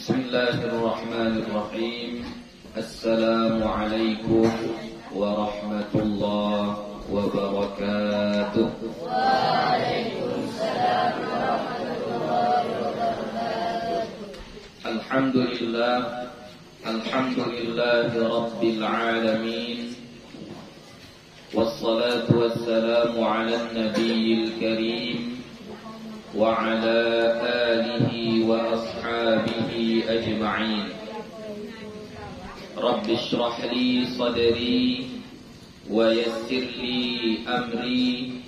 Bismillahirrahmanirrahim. Assalamualaikum warahmatullahi wabarakatuh. Waalaikumsalam warahmatullahi wabarakatuh. Alhamdulillahi rabbil alamin. Wassalatu wassalamu ala nabiyil karim wa ala alihi wa ashabihi ajma'in. Rabbi shrah li sadri wa yassir li amri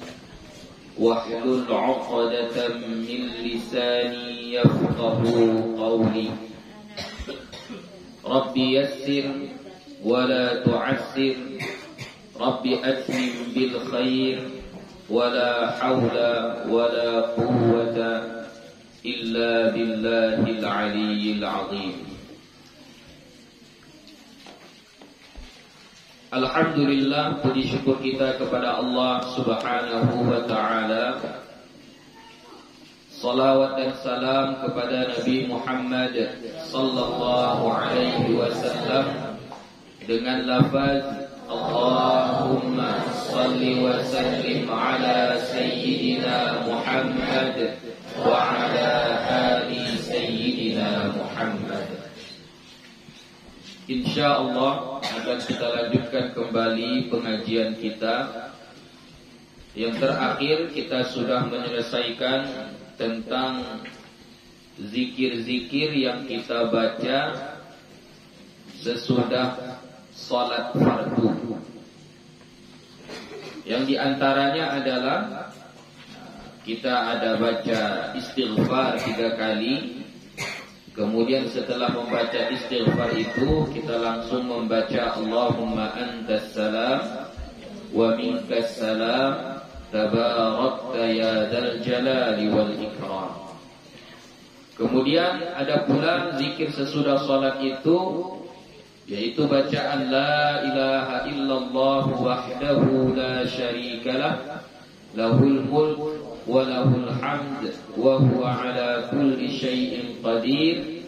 wahlul 'uqdatam min lisani yafqahu qawli. Rabbi yassir wa la tu'assir, Rabbi atmim bil khair, wa la hawla wa la quwwata illa billahil aliyyil azim. Alhamdulillah, puji syukur kita kepada Allah Subhanahu wa ta'ala. Salawat dan salam kepada Nabi Muhammad sallallahu alaihi wasallam dengan lafaz Allahumma salli wa sallim ala sayyidina Muhammad wa ala ali sayyidina Muhammad. InsyaAllah akan kita lanjutkan kembali pengajian kita. Yang terakhir kita sudah menyelesaikan tentang zikir-zikir yang kita baca sesudah salat fardu. Yang diantaranya adalah kita ada baca istighfar 3 kali. Kemudian setelah membaca istighfar itu kita langsung membaca Allahumma antas salam wa minkas salam tabarakta ya dzal jalali wal ikram. Kemudian ada pula zikir sesudah salat itu, yaitu bacaan la ilaha illallah wahdahu la syarikalah lahul mulk wa lahul hamd wa huwa ala kulli syai'in qadir.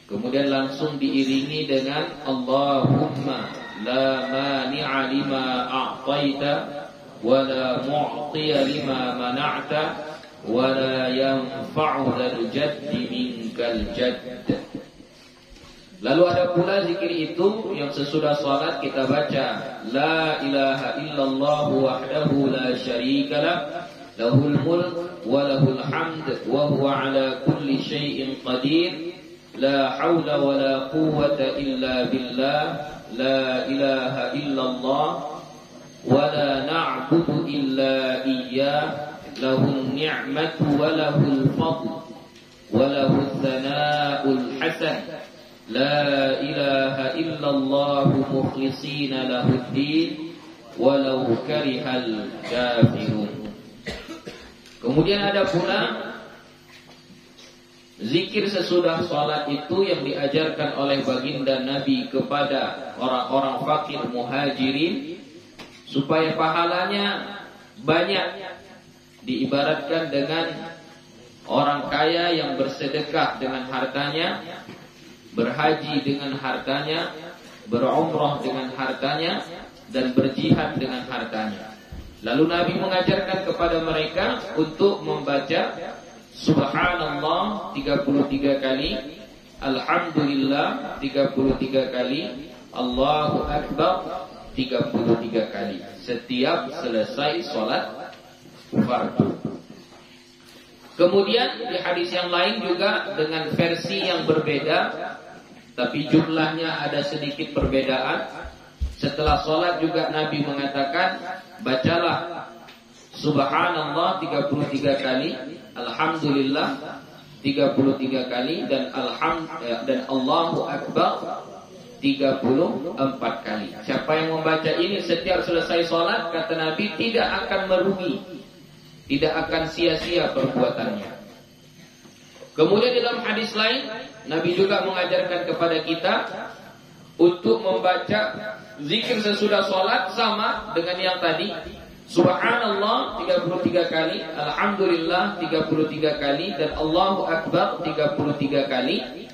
Kemudian langsung diiringi dengan Allahumma la mani'a lima a'taita wa la mu'tiya lima mana'ta wa la yanfa'u dzal jaddi minkal jadd. Lalu ada pula zikir itu yang sesudah salat kita baca la ilaha illallah wahdahu la syarikalah lahul mulk wa lahul hamd wa huwa ala kulli syai'in qadir la haula wa la quwwata illa billah la ilaha illallah wa la na'budu illa iyyah lahun ni'matu wa lahul fadl wa lahul thana'ul hasan la ilaha illallah mukhlisina lahuddin walau karihal kafirun. Kemudian ada pula zikir sesudah salat itu yang diajarkan oleh baginda Nabi kepada orang-orang fakir muhajirin supaya pahalanya banyak, diibaratkan dengan orang kaya yang bersedekah dengan hartanya, berhaji dengan hartanya, berumrah dengan hartanya, dan berjihad dengan hartanya. Lalu Nabi mengajarkan kepada mereka untuk membaca Subhanallah 33 kali, Alhamdulillah 33 kali, Allahu Akbar 33 kali setiap selesai sholat fardu. Kemudian di hadis yang lain juga dengan versi yang berbeda, tapi jumlahnya ada sedikit perbedaan. Setelah sholat juga Nabi mengatakan, bacalah Subhanallah 33 kali, Alhamdulillah 33 kali, dan Allahu Akbar 34 kali. Siapa yang membaca ini setiap selesai sholat, kata Nabi, tidak akan merugi, tidak akan sia-sia perbuatannya. Kemudian dalam hadis lain, Nabi juga mengajarkan kepada kita untuk membaca zikir sesudah sholat sama dengan yang tadi. Subhanallah 33 kali, Alhamdulillah 33 kali, dan Allahu Akbar 33 kali.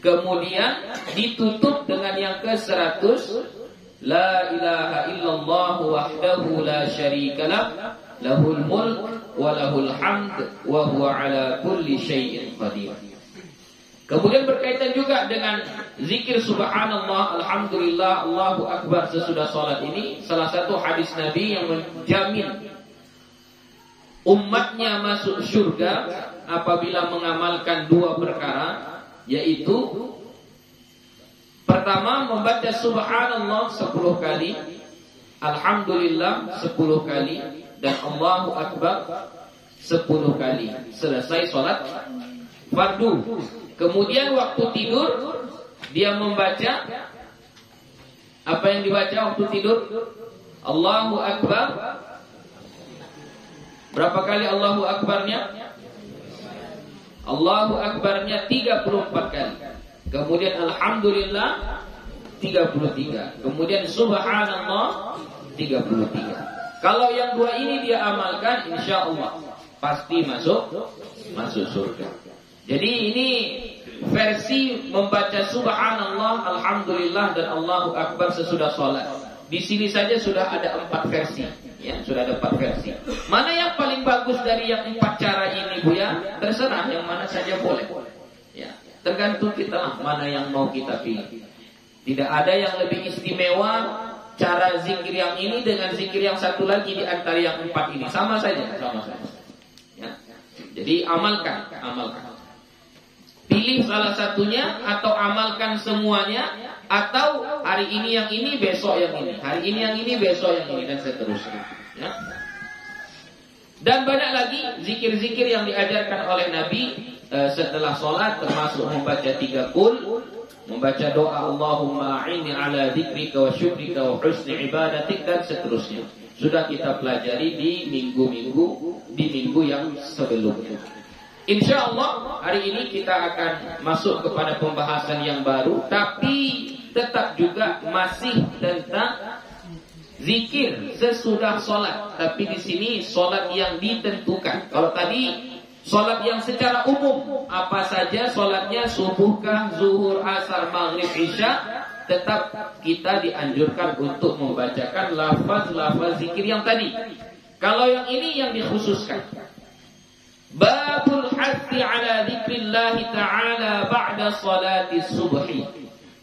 Kemudian ditutup dengan yang ke-100, La ilaha illallah wahdahu la syarikalah, lahul mulk wa lahul hamd wa huwa ala kulli syai'in qadir. Kemudian berkaitan juga dengan zikir subhanallah, alhamdulillah, Allahu akbar sesudah salat ini, salah satu hadis Nabi yang menjamin umatnya masuk surga apabila mengamalkan dua perkara, yaitu pertama membaca subhanallah 10 kali, alhamdulillah 10 kali, dan Allahu akbar 10 kali selesai salat fardu. Kemudian waktu tidur dia membaca apa yang dibaca waktu tidur? Allahu akbar. Berapa kali Allahu akbarnya? Allahu akbarnya 34 kali. Kemudian alhamdulillah 33. Kemudian subhanallah 33. Kalau yang dua ini dia amalkan, insya Allah pasti masuk surga. Jadi ini versi membaca subhanallah, alhamdulillah, dan Allahu akbar sesudah sholat. Di sini saja sudah ada 4 versi. Ya, sudah ada 4 versi. Mana yang paling bagus dari yang 4 cara ini, Bu ya? Terserah, yang mana saja boleh. Ya, tergantung kita lah mana yang mau kita pilih. Tidak ada yang lebih istimewa cara zikir yang ini dengan zikir yang satu lagi di antara yang 4 ini. Sama saja. Ya. Jadi amalkan. Pilih salah satunya atau amalkan semuanya, atau hari ini yang ini, besok yang ini, hari ini yang ini, besok yang ini, dan seterusnya. Ya. Dan banyak lagi zikir-zikir yang diajarkan oleh Nabi setelah sholat, termasuk membaca 3 qul, membaca doa Allahumma a'inni ala dzikrika wa syukrika wa husni ibadatik, dan seterusnya. Sudah kita pelajari di minggu yang sebelumnya. Insya Allah hari ini kita akan masuk kepada pembahasan yang baru, tapi tetap juga masih tentang zikir sesudah sholat. Tapi di sini sholat yang ditentukan. Kalau tadi sholat yang secara umum, apa saja sholatnya, subuhkah, zuhur, asar, maghrib, isya, tetap kita dianjurkan untuk membacakan lafaz-lafaz zikir yang tadi. Kalau yang ini yang dikhususkan. Babul hatti ala dzikrillah ta'ala ba'da salati subhi.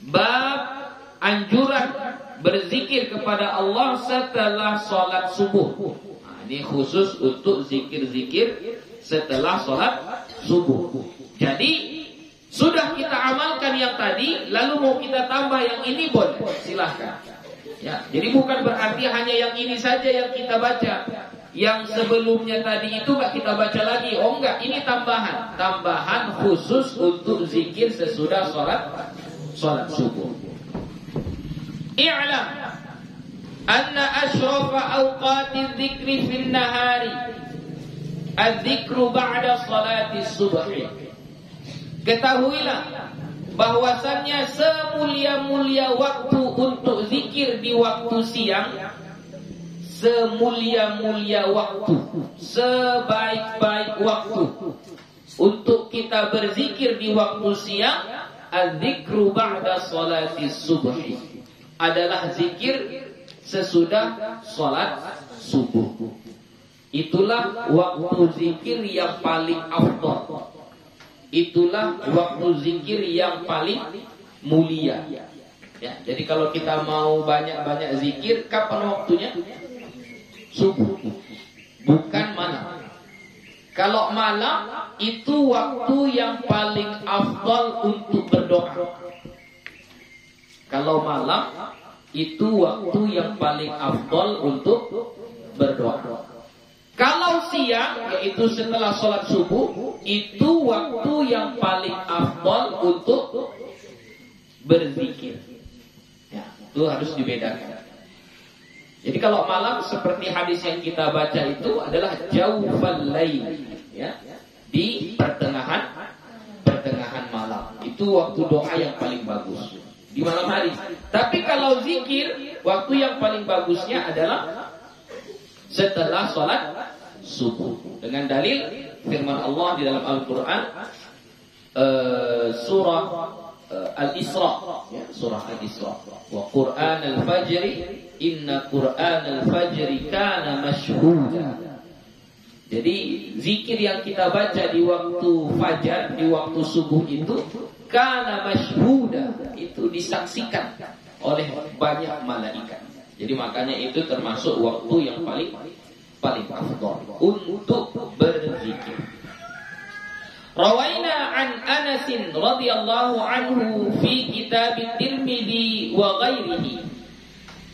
Bab anjuran berzikir kepada Allah setelah salat subuh. Nah, ini khusus untuk zikir-zikir setelah salat subuh. Jadi sudah kita amalkan yang tadi, lalu mau kita tambah yang ini, boleh, silahkan. Ya, jadi bukan berarti hanya yang ini saja yang kita baca. Yang sebelumnya tadi itu gak kita baca lagi. Oh enggak, ini tambahan khusus untuk zikir sesudah salat subuh. I'lam anna ashrafa awqati dzikri fin nahari adzikru ba'da salati subhi. Ketahuilah bahwasannya semulia-mulia waktu untuk zikir di waktu siang, semulia-mulia waktu, sebaik-baik waktu untuk kita berzikir di waktu siang, az-zikru ba'da salati subhi, adalah zikir sesudah salat subuh. Itulah waktu zikir yang paling afdal. Itulah waktu zikir yang paling mulia. Ya, jadi kalau kita mau banyak-banyak zikir, kapan waktunya? Subuh, bukan malam. Kalau malam itu waktu yang paling afdal untuk berdoa. Kalau malam itu waktu yang paling afdal untuk berdoa. Kalau siang, yaitu setelah sholat subuh, itu waktu yang paling afdal untuk berzikir. Ya, itu harus dibedakan. Jadi kalau malam seperti hadis yang kita baca itu adalah jaufal lail, ya, di pertengahan malam. Itu waktu doa yang paling bagus di malam hari. Tapi kalau zikir, waktu yang paling bagusnya adalah setelah sholat subuh. Dengan dalil firman Allah di dalam Al-Quran, surah Al-Isra, ya, surah Al-Isra. Wa Qur'an al-Fajri, inna Qur'an al-Fajri kana mashhuda. Jadi zikir yang kita baca di waktu fajar, di waktu subuh itu kana mashhuda, itu disaksikan oleh banyak malaikat. Jadi makanya itu termasuk waktu yang paling afdal untuk berzikir. Rawaina an Anas radhiyallahu anhu fi kitab Tirmidzi wa ghairihi.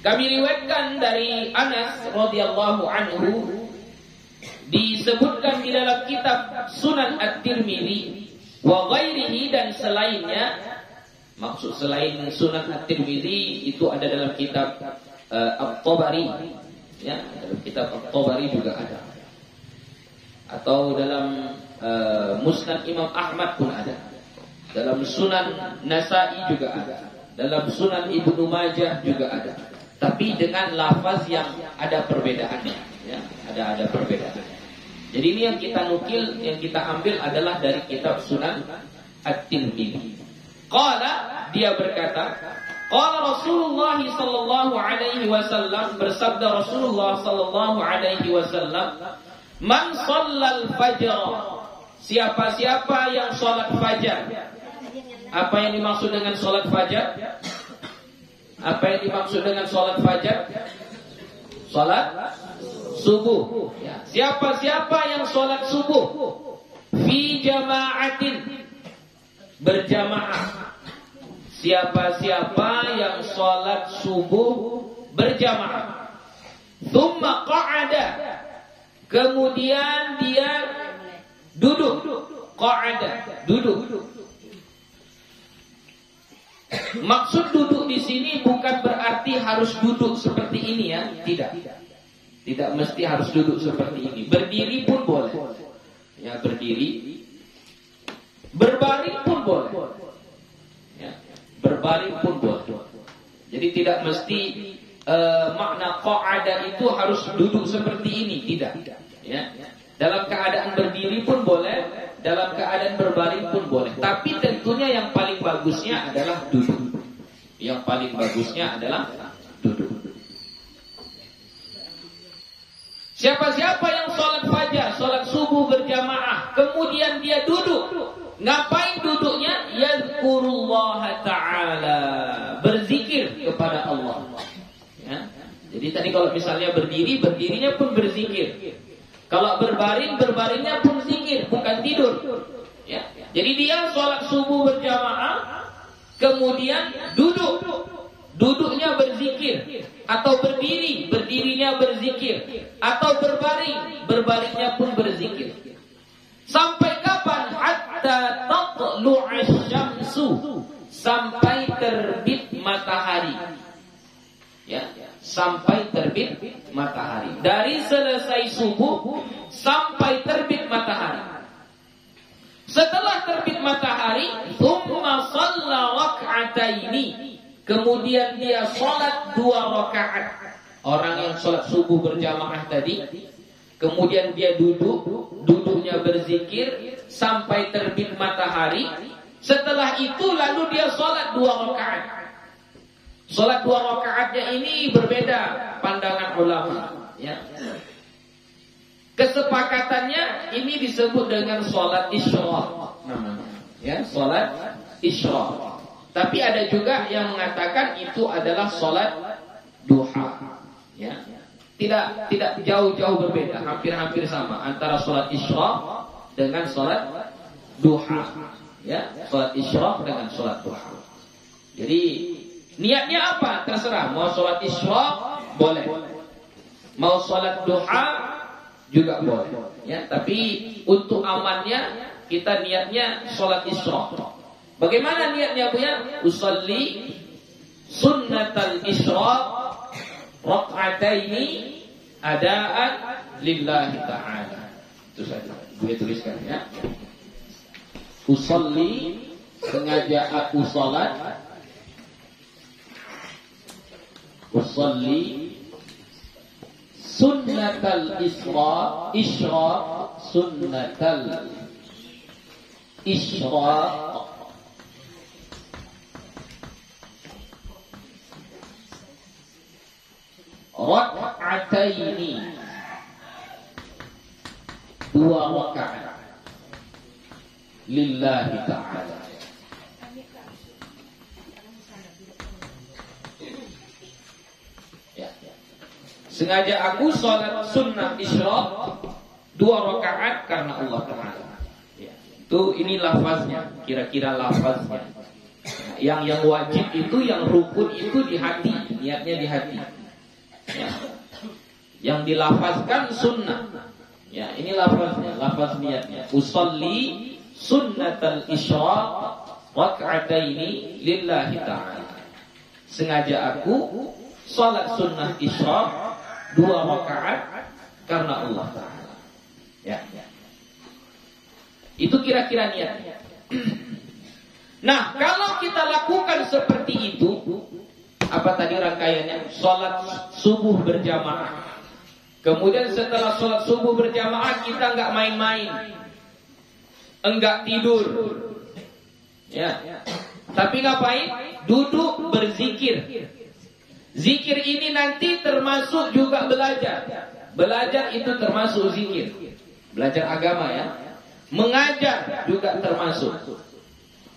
Kami riwayatkan dari Anas radhiyallahu anhu, disebutkan di dalam kitab Sunan At-Tirmidzi wa ghairihi, dan selainnya. Maksud selain Sunan At-Tirmidzi itu ada dalam kitab At-Tabari, ya, dalam kitab At-Tabari juga ada. Atau dalam Musnad Imam Ahmad pun ada. Dalam Sunan Nasa'i juga ada. Dalam Sunan Ibnu Majah juga ada. Tapi dengan lafaz yang ada perbedaannya, ya, ada perbedaan. Jadi ini yang kita nukil, yang kita ambil adalah dari kitab Sunan At-Tirmidzi. Qala, dia berkata, qala Rasulullah sallallahu alaihi wasallam, bersabda Rasulullah sallallahu alaihi wasallam, man shallal fajr, siapa-siapa yang sholat fajar. Apa yang dimaksud dengan sholat fajar? Apa yang dimaksud dengan sholat fajar? Sholat subuh, ya. Siapa-siapa yang sholat subuh fi jama'atin, berjamaah. Siapa-siapa yang sholat subuh berjamaah, thumma qa'ada, kemudian dia duduk, qa'ada, duduk. Maksud duduk di sini bukan berarti harus duduk seperti ini, ya, tidak mesti harus duduk seperti ini. Berdiri pun boleh, ya, berdiri. Berbaring pun boleh, ya, berbaring pun boleh. Jadi tidak mesti makna qa'ada itu harus duduk seperti ini, tidak, ya. Dalam keadaan berdiri pun boleh, dalam keadaan berbaring pun boleh. Tapi tentunya yang paling bagusnya adalah duduk. Yang paling bagusnya adalah duduk. Siapa-siapa yang sholat fajar, sholat subuh berjamaah, kemudian dia duduk. Ngapain duduknya? Yazkurullah ta'ala, berzikir kepada Allah, ya. Jadi tadi kalau misalnya berdiri, berdirinya pun berzikir. Kalau berbaring, berbaringnya pun zikir, bukan tidur, ya. Jadi dia sholat subuh berjamaah, kemudian duduk, duduknya berzikir. Atau berdiri, berdirinya berzikir. Atau berbaring, berbaringnya pun berzikir. Sampai kapan? Hatta tatlu'ash syamsu, sampai terbit matahari, ya. Sampai terbit matahari. Dari selesai subuh sampai terbit matahari. Setelah terbit matahari, tsumma shalla rak'ataini, kemudian dia sholat 2 rakaat. Orang yang sholat subuh berjamaah tadi, kemudian dia duduk, duduknya berzikir sampai terbit matahari. Setelah itu lalu dia sholat 2 rakaat. Sholat 2 rakaatnya ini berbeda pandangan ulama, ya. Kesepakatannya ini disebut dengan sholat isyraq namanya, ya, sholat isyraq. Tapi ada juga yang mengatakan itu adalah sholat duha, ya. Tidak jauh-jauh berbeda, hampir-hampir sama antara sholat isyraq dengan sholat duha, ya. Sholat isyraq dengan sholat duha. Jadi niatnya apa? Terserah. Mau sholat isyraq boleh, mau sholat duha juga boleh, ya. Tapi untuk amannya kita niatnya sholat isyraq. Bagaimana niatnya, Bu, ya? Usolli sunnatal isyraq rak'ataini adaan lillahi ta'ala. Itu saja. Gue tuliskan, ya. Usolli, sengaja aku sholat. Usolli sunnatal isyraq, sunnatal isyraq rak'ataini, 2 rakaat lillahi ta'ala. Sengaja aku sholat sunnah isyraq 2 rakaat karena Allah Ta'ala. Itu ini lafaznya, kira-kira lafaznya. Yang wajib itu, yang rukun itu di hati, niatnya di hati. Ya. Yang dilafazkan sunnah. Ya, ini lafaznya, lafaz niatnya. Usolli sunnatal isyraq rak'ataini lillahi ta'ala. Sengaja aku salat sunnah isyraq 2 rakaat karena Allah Ta'ala. Ya. Itu kira-kira niatnya. Nah, kalau kita lakukan seperti itu, apa tadi rangkaiannya? Salat subuh berjamaah. Kemudian setelah salat subuh berjamaah kita enggak main-main, enggak tidur. Ya. Tapi ngapain? Duduk berzikir. Zikir ini nanti termasuk juga belajar. Belajar itu termasuk zikir. Belajar agama ya. Mengajar juga termasuk.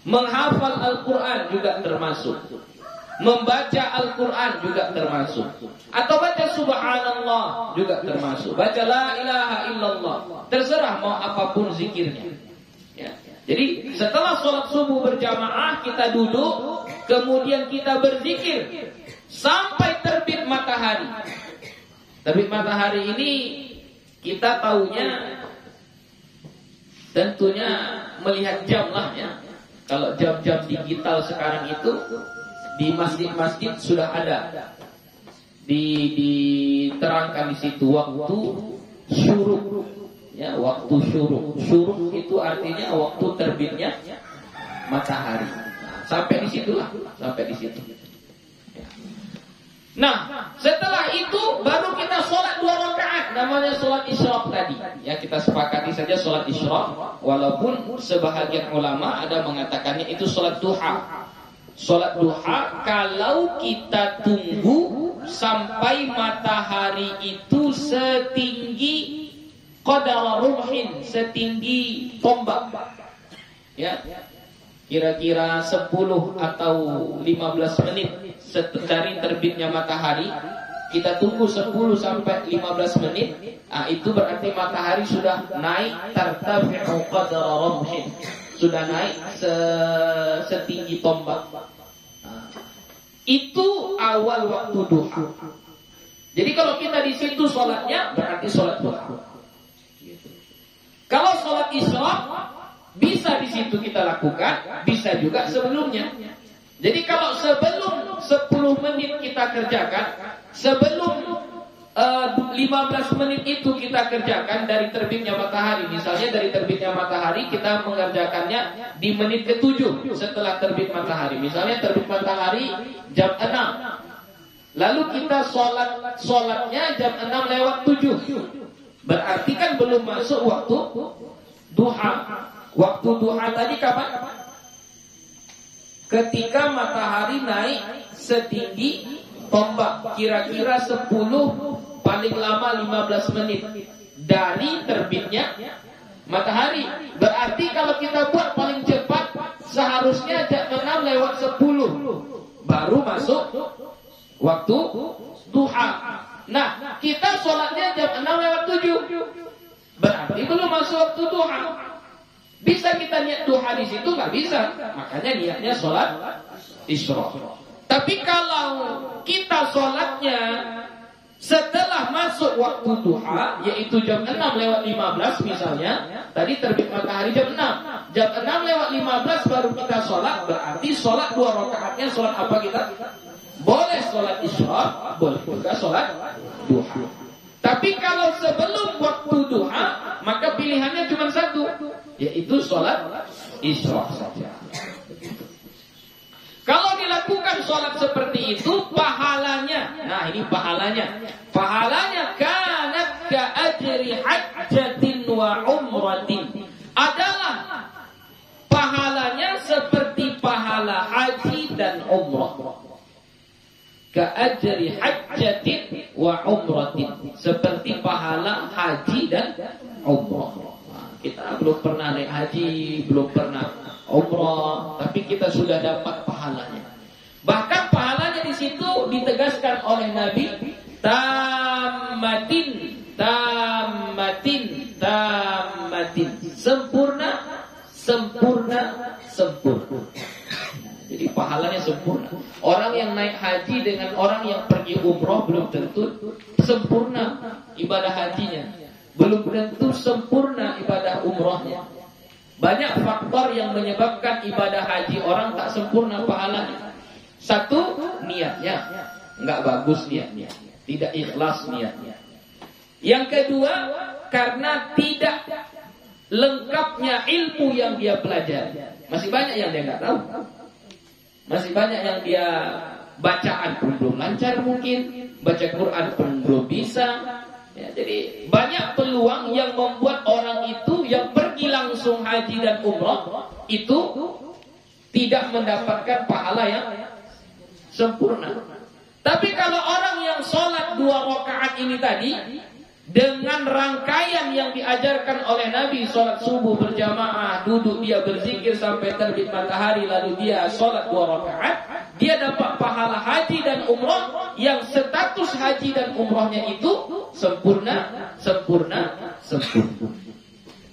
Menghafal Al-Quran juga termasuk. Membaca Al-Quran juga termasuk. Atau baca subhanallah juga termasuk. Baca la ilaha illallah. Terserah mau apapun zikirnya. Ya. Jadi setelah sholat subuh berjamaah kita duduk, kemudian kita berzikir sampai terbit matahari. Terbit matahari ini kita taunya tentunya melihat jam lah ya. Kalau jam-jam digital sekarang itu di masjid-masjid sudah ada diterangkan di situ waktu syuruk. Ya, waktu syuruk. Syuruk itu artinya waktu terbitnya matahari. Nah, sampai di situlah, sampai di situ. Nah, setelah itu baru kita sholat 2 rakaat, namanya sholat isyraq tadi. Ya, kita sepakati saja sholat isyraq, walaupun sebahagian ulama ada mengatakannya itu sholat duha. Sholat duha kalau kita tunggu sampai matahari itu setinggi qadar rumhin, setinggi tombak. Ya. Kira-kira 10 atau 15 menit dari terbitnya matahari, kita tunggu 10 sampai 15 menit. Nah, itu berarti matahari sudah naik tartafi'u qadra rumhin, sudah naik setinggi tombak. Nah, itu awal waktu duha. Jadi kalau kita di situ sholatnya berarti sholat duha. Kalau sholat isyraq bisa di situ kita lakukan, bisa juga sebelumnya. Jadi kalau sebelum 10 menit kita kerjakan, sebelum 15 menit itu kita kerjakan dari terbitnya matahari. Misalnya dari terbitnya matahari kita mengerjakannya di menit ke-7 setelah terbit matahari. Misalnya terbit matahari jam 6. Lalu kita sholatnya jam 6 lewat 7. Berarti kan belum masuk waktu duha. Waktu duha tadi kapan? Ketika matahari naik setinggi tombak, kira-kira 10 paling lama 15 menit dari terbitnya matahari. Berarti kalau kita buat paling cepat seharusnya jam 6 lewat 10 baru masuk waktu duha. Nah, kita sholatnya jam 6 lewat 7, berarti belum masuk waktu duha. Bisa kita niat duha di situ? Nggak bisa. Makanya niatnya sholat isyraq. Tapi kalau kita sholatnya setelah masuk waktu duha, yaitu jam 6 lewat 15 misalnya, tadi terbit matahari jam 6. Jam 6 lewat 15 baru kita sholat, berarti sholat 2 rakaatnya sholat apa kita? Boleh sholat isyraq, boleh juga sholat duha. Tapi kalau sebelum waktu duha, maka pilihannya cuma satu, yaitu sholat isyraq saja. Kalau dilakukan sholat seperti itu, pahalanya, nah ini pahalanya, kanat ka ajri hajjatin wa umratin, adalah pahalanya seperti pahala haji dan umrah. Ka'ajri hajjatin wa umratin. Seperti pahala haji dan umrah. Kita belum pernah naik haji, belum pernah umrah, tapi kita sudah dapat pahalanya. Bahkan pahalanya di situ ditegaskan oleh Nabi, tammatin, tammatin, tammatin. Sempurna, sempurna, sempurna. Jadi pahalanya sempurna. Orang yang naik haji dengan orang yang pergi umrah belum tentu sempurna ibadah hajinya. Belum tentu sempurna ibadah umrahnya. Banyak faktor yang menyebabkan ibadah haji orang tak sempurna pahalanya. Satu, niatnya enggak bagus niatnya, tidak ikhlas niatnya. Yang kedua, karena tidak lengkapnya ilmu yang dia pelajari. Masih banyak yang dia enggak tahu. Masih banyak yang dia bacaan pun belum lancar mungkin, baca Quran pun belum bisa. Ya, jadi banyak peluang yang membuat orang itu yang pergi langsung haji dan umrah itu tidak mendapatkan pahala yang sempurna. Tapi kalau orang yang sholat 2 rakaat ini tadi dengan rangkaian yang diajarkan oleh Nabi, sholat subuh berjamaah, duduk dia berzikir sampai terbit matahari, lalu dia sholat 2 rakaat, dia dapat pahala haji dan umrah yang status haji dan umrahnya itu sempurna, sempurna, sempurna.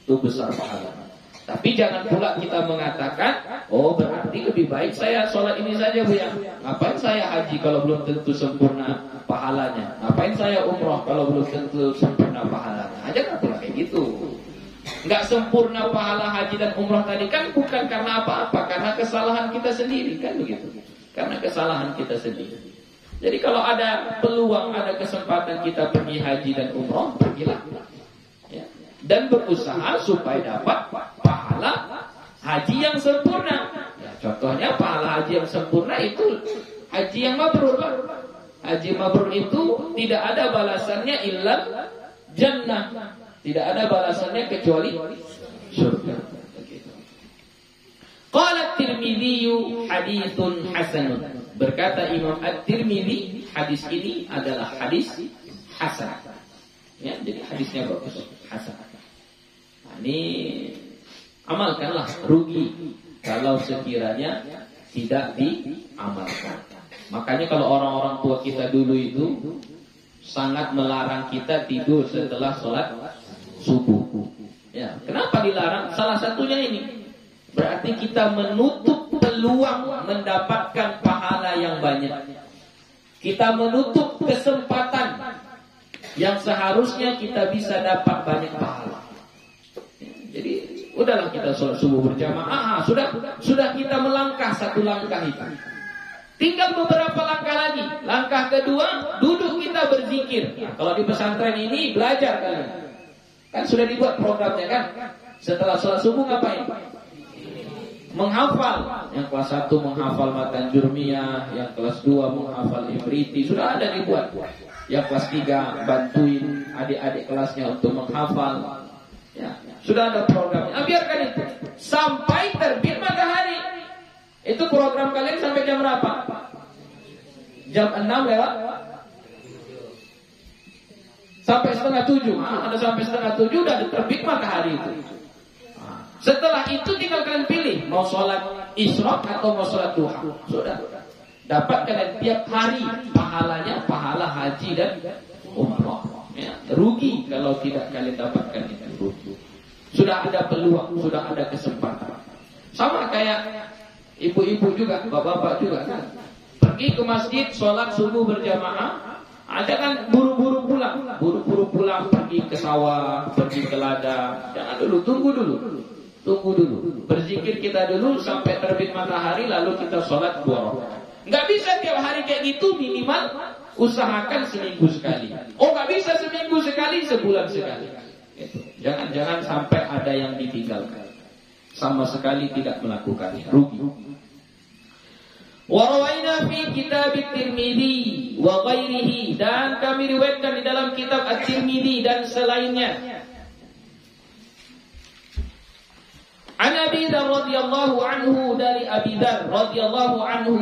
Itu besar pahala. Tapi jangan pula kita mengatakan, oh berarti lebih baik saya sholat ini saja Bu ya. Ngapain saya haji kalau belum tentu sempurna pahalanya? Ngapain saya umrah kalau belum tentu sempurna pahalanya? Jangan pula kayak gitu. Nggak sempurna pahala haji dan umrah tadi kan bukan karena apa-apa, karena kesalahan kita sendiri kan begitu. Karena kesalahan kita sendiri. Jadi kalau ada peluang, ada kesempatan kita pergi haji dan umrah, pergilah. Ya. Dan berusaha supaya dapat pahala haji yang sempurna. Ya, contohnya pahala haji yang sempurna itu haji yang mabrur. Haji mabrur itu tidak ada balasannya illa jannah. Tidak ada balasannya kecuali surga. Qala At-Tirmidzi haditsun hasanun. Berkata Imam At-Tirmidzi, hadis ini adalah hadis hasan. Ya, jadi hadisnya bagus, hasan. Nah, ini amalkanlah, rugi kalau sekiranya tidak diamalkan. Makanya kalau orang-orang tua kita dulu itu sangat melarang kita tidur setelah sholat subuh. Ya, kenapa dilarang? Salah satunya ini, berarti kita menutup peluang mendapatkan pahala yang banyak. Kita menutup kesempatan yang seharusnya kita bisa dapat banyak pahala. Jadi udahlah kita sholat subuh berjamaah, sudah kita melangkah satu langkah itu. Tinggal beberapa langkah lagi. Langkah kedua, duduk kita berzikir. Nah, kalau di pesantren ini belajar kalian. Kan sudah dibuat programnya kan. Setelah sholat subuh ngapain? Menghafal. Yang kelas 1 menghafal Matan Jurmiyah, yang kelas 2 menghafal Ibriti, sudah ada dibuat. Yang kelas 3 bantuin adik-adik kelasnya untuk menghafal. Ya, sudah ada programnya. Biarkan itu sampai terbit matahari. Itu program kalian sampai jam berapa? Jam 6 lewat? Sampai setengah 7. Ada sampai setengah 7 udah terbit matahari itu. Setelah itu tinggal kalian pilih mau sholat isyraq atau mau sholat duha. Sudah. Dapat kalian tiap hari pahalanya, pahala haji dan umrah. Ya, rugi kalau tidak kalian dapatkan itu. Rugi. Sudah ada peluang, sudah ada kesempatan. Sama kayak ibu-ibu juga, bapak-bapak juga kan. Pergi ke masjid, sholat subuh berjamaah, ada kan buru-buru pulang, pergi ke sawah, pergi ke ladang. Jangan dulu, tunggu dulu. Berzikir kita dulu sampai terbit matahari, lalu kita sholat 2 rakaat. Nggak bisa tiap hari kayak gitu, minimal usahakan seminggu sekali. Oh nggak bisa seminggu sekali, sebulan sekali. Gitu. Jangan sampai ada yang ditinggalkan. Sama sekali tidak melakukannya, rugi. Wa rawaina fi kitab At-Tirmidzi wa ghairihi, dan kami riwayatkan di dalam kitab At-Tirmidzi dan selainnya. An Abi Dzar radhiyallahu anhu, dari Abi Dzar radhiyallahu anhu,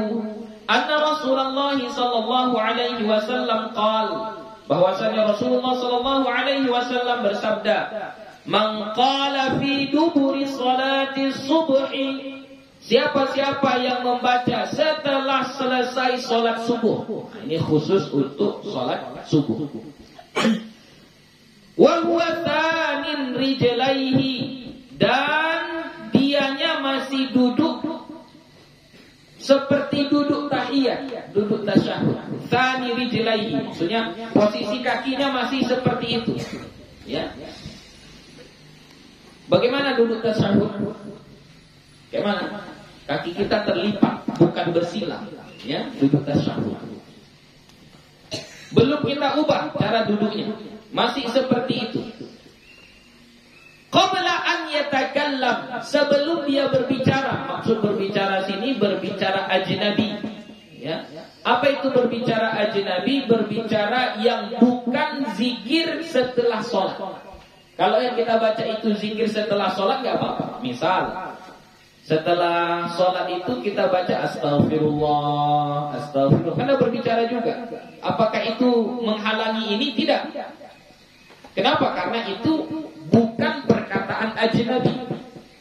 anna Rasulullah sallallahu alaihi wasallam qala, bahwasanya Rasulullah sallallahu alaihi wasallam bersabda, man qala fi duburi salati subhi, siapa-siapa yang membaca setelah selesai salat subuh. Ini khusus untuk salat subuh. Wa huwa thanin rijlaihi, dan dianya masih duduk seperti duduk tahiyat, duduk tasyahud. Tsani rijlaihi, maksudnya posisi kakinya masih seperti itu. Ya. Bagaimana duduk tasyahud? Bagaimana? Kaki kita terlipat, bukan bersila. Ya, duduk tasyahud. Belum kita ubah cara duduknya, masih seperti itu. Qabla an yatakallam, sebelum dia berbicara. Maksud berbicara sini berbicara ajnabi. Ya. Apa itu berbicara ajnabi? Berbicara yang bukan zikir setelah sholat. Kalau yang kita baca itu zikir setelah sholat nggak apa-apa. Misal setelah sholat itu kita baca astagfirullah, astagfirullah, karena berbicara juga. Apakah itu menghalangi ini? Tidak. Kenapa? Karena itu bukan perkataan ajnabi.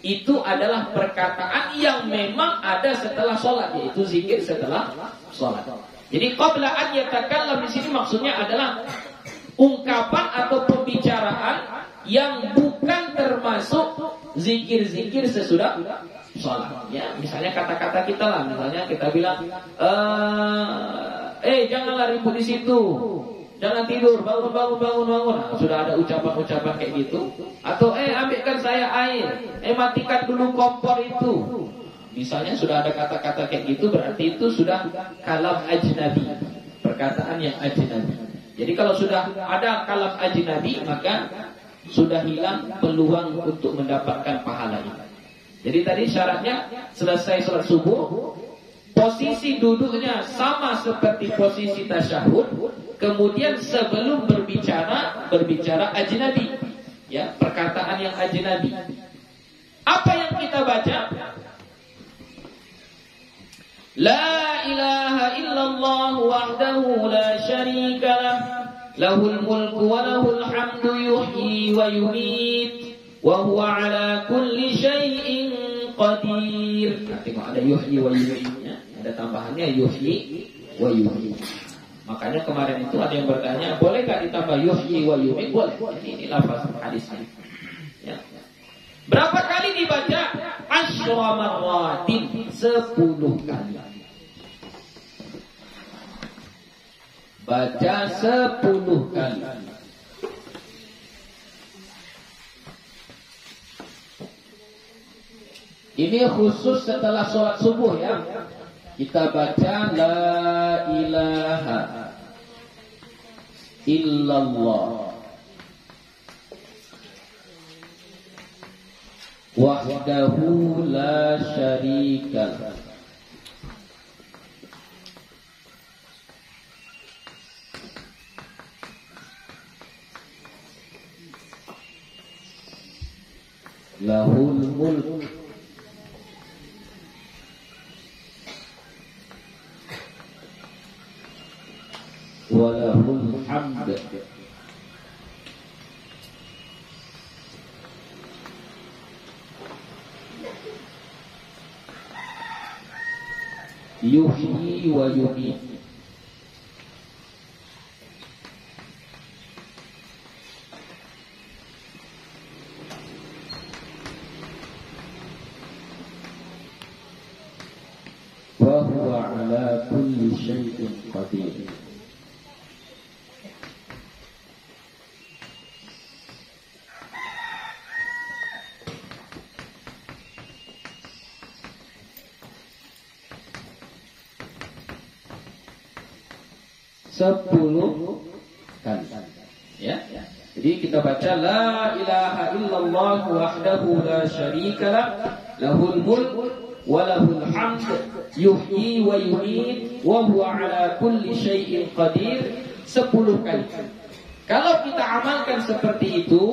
Itu adalah perkataan yang memang ada setelah sholat, yaitu zikir setelah sholat. Jadi qabla an yatakallam di sini maksudnya adalah ungkapan atau pembicaraan yang bukan termasuk zikir-zikir sesudah sholat. Ya, misalnya kata-kata kita lah, misalnya kita bilang, janganlah ribut di situ. Jangan tidur, bangun. Nah, sudah ada ucapan-ucapan kayak gitu. Atau ambilkan saya air. Matikan dulu kompor itu. Misalnya sudah ada kata-kata kayak gitu, berarti itu sudah kalam ajnabi, perkataan yang ajnabi. Jadi kalau sudah ada kalam ajnabi, maka sudah hilang peluang untuk mendapatkan pahala ini. Jadi tadi syaratnya selesai sholat subuh, posisi duduknya sama seperti posisi tasyahud. Kemudian sebelum berbicara ajnabi, ya, perkataan yang ajnabi. Apa yang kita baca? La ilaha illallah wahdahu la syarika lah, lahul mulku wa lahul hamdu yuhyi wa yumiit, wa huwa ala kulli syai'in qadir. Nah, tengok ada yuhyi wa yumiit, ya. Ada tambahannya yuhyi wa yumiit. Makanya kemarin itu ada yang bertanya, bolehkah ditambah yuhyi wa yumiit? Boleh. Ini lafaz hadisnya. Ya. Berapa kali dibaca? Asyra marratin, 10 kali. Baca 10 kali. Ini khusus setelah sholat subuh, ya. Kita baca la ilaha illallah wahdahu la syarika lah, lahul mulk walahul hamd yuhyi wa yumiit. Wa huwa ala kulli syai'in qadir. Sepuluh kali, ya. Jadi kita baca la ilaha illallah wahdahu la syarika lah, lahul mulk wa lahul hamd yuhyi wa yumiit wa huwa ala kulli syai'in qadir, 10 kali. Kalau kita amalkan seperti itu,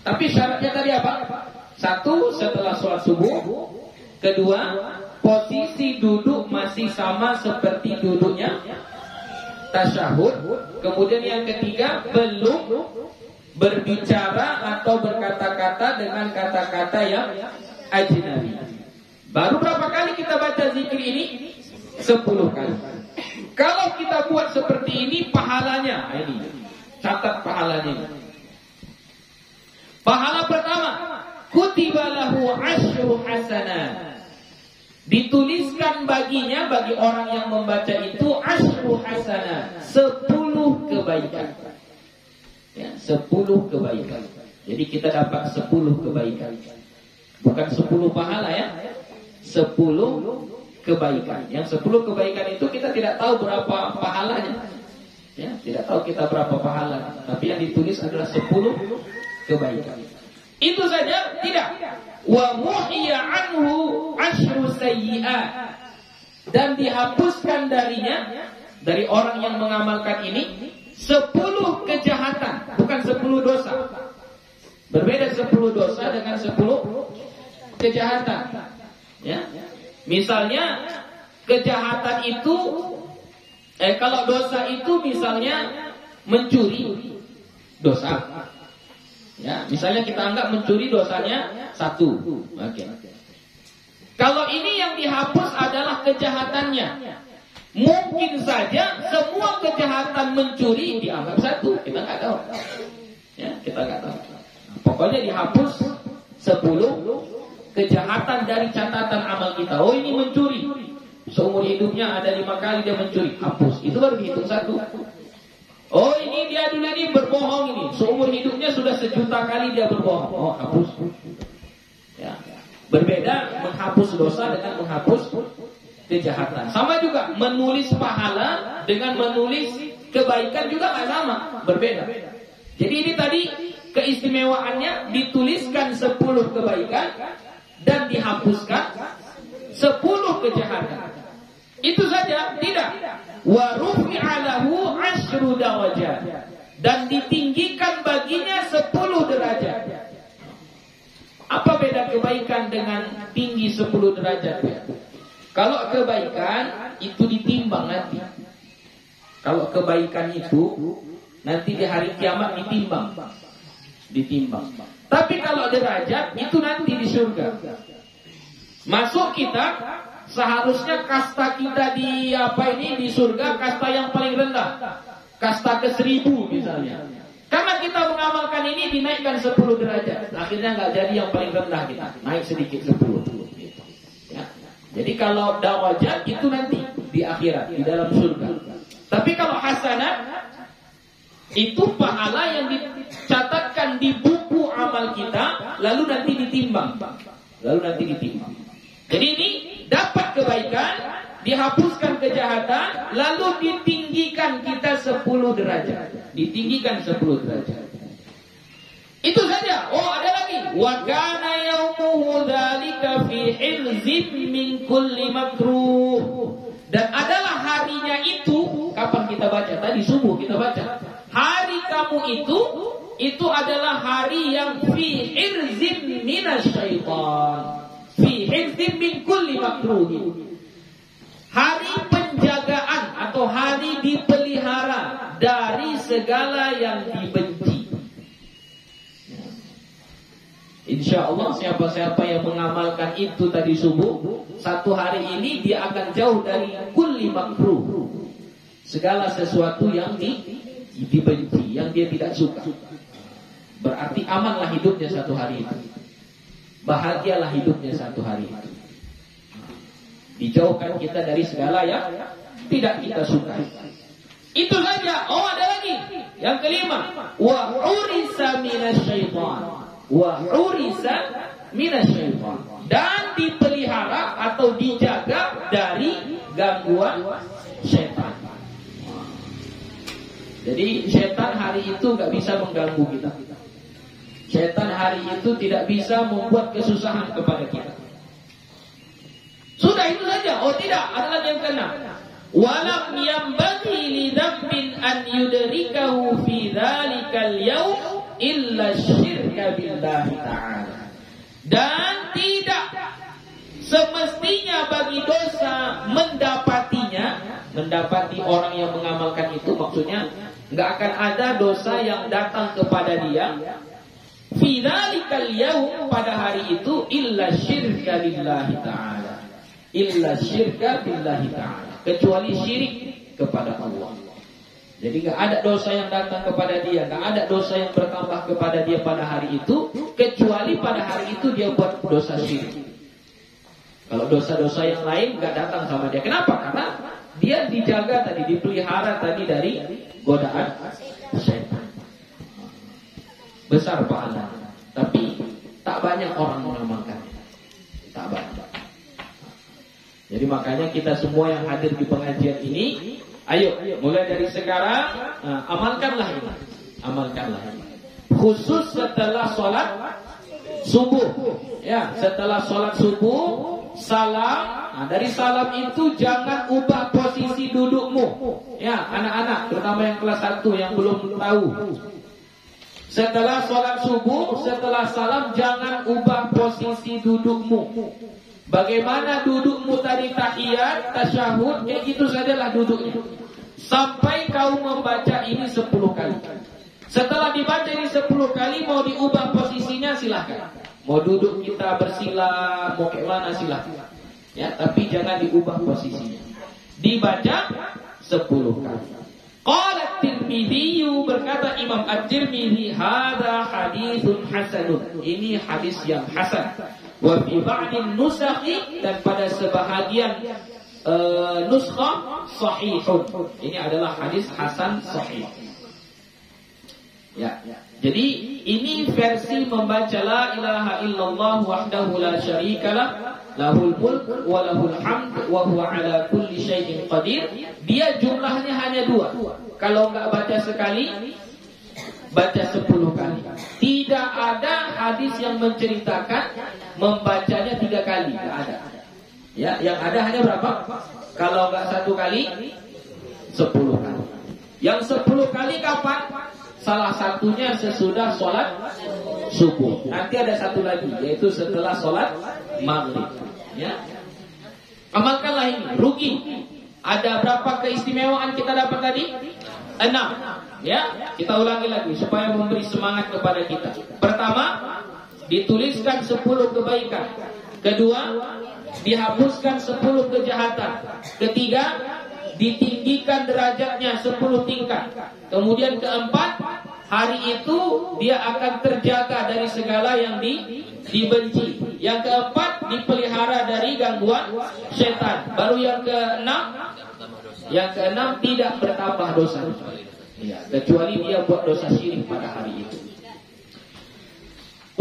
tapi syaratnya tadi apa? 1, setelah sholat subuh. Kedua, posisi duduk masih masih sama seperti duduknya tasyahud. Kemudian yang ketiga, belum berbicara atau berkata-kata dengan kata-kata yang ajnabi. Baru berapa kali kita baca zikir ini? 10 kali. Kalau kita buat seperti ini, pahalanya ini, catat pahalanya. Pahala pertama, kutiba lahu asyru hasanah. Dituliskan baginya, bagi orang yang membaca itu, asyru hasanah, 10 kebaikan. Ya, 10 kebaikan. Jadi kita dapat 10 kebaikan. Bukan 10 pahala ya. 10 kebaikan. Yang 10 kebaikan itu kita tidak tahu berapa pahalanya. Ya, tidak tahu kita berapa pahala. Tapi yang ditulis adalah 10 kebaikan. Itu saja? Tidak. Wa muhiya anhu asyru sayyi'at. Dan dihapuskan darinya, dari orang yang mengamalkan ini, 10 kejahatan, bukan 10 dosa. Berbeda 10 dosa dengan 10 kejahatan. Ya. Misalnya kejahatan itu, kalau dosa itu misalnya mencuri, dosa. Ya, misalnya kita anggap mencuri dosanya 1. Oke. Kalau ini yang dihapus adalah kejahatannya. Mungkin saja semua kejahatan mencuri dianggap 1. Kita nggak tahu. Ya, kita nggak tahu. Pokoknya dihapus 10 kejahatan dari catatan amal kita. Oh, ini mencuri. Seumur hidupnya ada 5 kali dia mencuri. Hapus. Itu baru dihitung 1. Oh, ini dia dulu ini berbohong ini. Seumur hidupnya sudah 1 juta kali dia berbohong. Oh, hapus. Ya. Berbeda menghapus dosa dengan menghapus kejahatan. Sama juga menulis pahala dengan menulis kebaikan juga nggak sama, berbeda. Jadi ini tadi keistimewaannya, dituliskan 10 kebaikan dan dihapuskan 10 kejahatan. Itu saja? Tidak. Wa rufi'a lahu asyru darajat. Dan ditinggikan baginya 10 derajat. Apa beda kebaikan dengan tinggi 10 derajat? Kalau kebaikan itu ditimbang nanti. Kalau kebaikan itu nanti di hari kiamat ditimbang. Tapi kalau derajat itu nanti di surga. Masuk kita, seharusnya kasta kita di di surga, kasta yang paling rendah, kasta ke-1000 misalnya. Karena kita mengamalkan ini dinaikkan 10 derajat, akhirnya nggak jadi yang paling rendah kita, naik sedikit 10. Ya. Jadi kalau darajat itu nanti di akhirat, di dalam surga. Tapi kalau hasanah itu pahala yang dicatatkan di buku amal kita, lalu nanti ditimbang. Jadi ini dapat kebaikan, dihapuskan kejahatan, lalu ditinggikan kita 10 derajat. Itu saja. Oh, ada lagi. Wa kana yaumuhu dzalika fi hilzin min kulli makruh. Dan adalah harinya itu, kapan kita baca? Tadi subuh kita baca. Hari kamu itu adalah hari yang fi hilzin minasyaitan. Fi hilzin min kulli makruh. Hari penjagaan atau hari dipelihara dari segala yang dibenci. Insya Allah siapa-siapa yang mengamalkan itu tadi subuh, 1 hari ini dia akan jauh dari kulli makruh. Segala sesuatu yang dibenci, yang dia tidak suka. Berarti amanlah hidupnya 1 hari itu. Bahagialah hidupnya 1 hari itu. Dijauhkan kita dari segala yang tidak kita sukai. Itu saja. Oh, ada lagi. Yang kelima, wa urisa minasyaitan. Dan dipelihara atau dijaga dari gangguan setan. Jadi setan hari itu gak bisa mengganggu kita. Setan hari itu tidak bisa membuat kesusahan kepada kita. Sudah itu saja. Oh tidak, ada lagi yang kena. Walam yambaghi li dzambin an yudrikahu fi dzalikal yaum illa syirka billahi ta'ala. Dan tidak semestinya bagi dosa mendapat dapati orang yang mengamalkan itu, maksudnya nggak akan ada dosa yang datang kepada dia fi dzalikal yaum, pada hari itu, illa syirka lillahi ta'ala, illa syirka billahi ta'ala, kecuali syirik kepada Allah. Jadi nggak ada dosa yang datang kepada dia, nggak ada dosa yang bertambah kepada dia pada hari itu, kecuali pada hari itu dia buat dosa syirik. Kalau dosa-dosa yang lain nggak datang sama dia. Kenapa? Karena dia dijaga tadi, dipelihara tadi dari godaan syaitan. Besar pahalanya, tapi tak banyak orang mengamalkannya. Tak banyak. Jadi makanya kita semua yang hadir di pengajian ini, ayo mulai dari sekarang amalkanlah ini. Amalkanlah ini. Khusus setelah sholat subuh. Ya, setelah sholat subuh, salam. Nah, dari salam itu jangan ubah posisi dudukmu. Ya, anak-anak, terutama yang kelas 1 yang belum tahu. Setelah sholat subuh, setelah salam, jangan ubah posisi dudukmu. Bagaimana dudukmu tadi tahiyat, tasyahud, kayak gitu sajalah duduknya. Sampai kau membaca ini 10 kali. Setelah dibaca ini 10 kali, mau diubah posisinya silahkan. Mau duduk kita bersila, mau kayak mana silahkan. Ya, tapi jangan diubah posisinya. Dibaca 10 kali. Qala Tirmidzi, berkata Imam At-Tirmidzi, hadza haditsun hasanun. Ini hadis yang hasan. Wa fi ba'din nusakhi, dan pada sebahagian nuskha sahihun. Ini adalah hadis hasan sahih. Ya. Jadi ini versi membaca la ilaha illallah wahdahu la syarikalah, lahul mulk wa lahul hamd wa huwa ala kulli syai'in qadir. Dia jumlahnya hanya 2. Kalau enggak baca sekali, baca 10 kali. Tidak ada hadis yang menceritakan membacanya 3 kali, enggak ada. Ya, yang ada hanya berapa? Kalau enggak 1 kali, 10 kali. Yang 10 kali kapan? Salah satunya sesudah sholat subuh. Nanti ada satu lagi, yaitu setelah sholat maghrib. Ya, amalkanlah ini. Rugi. Ada berapa keistimewaan kita dapat tadi? 6. Ya, kita ulangi lagi supaya memberi semangat kepada kita. Pertama, dituliskan 10 kebaikan. Kedua, dihapuskan 10 kejahatan. Ketiga, ditinggikan derajatnya 10 tingkat. Kemudian keempat, hari itu dia akan terjaga dari segala yang dibenci. Yang keempat, dipelihara dari gangguan setan. Baru yang keenam tidak bertambah dosa. Ya, kecuali dia buat dosa syirik pada hari itu.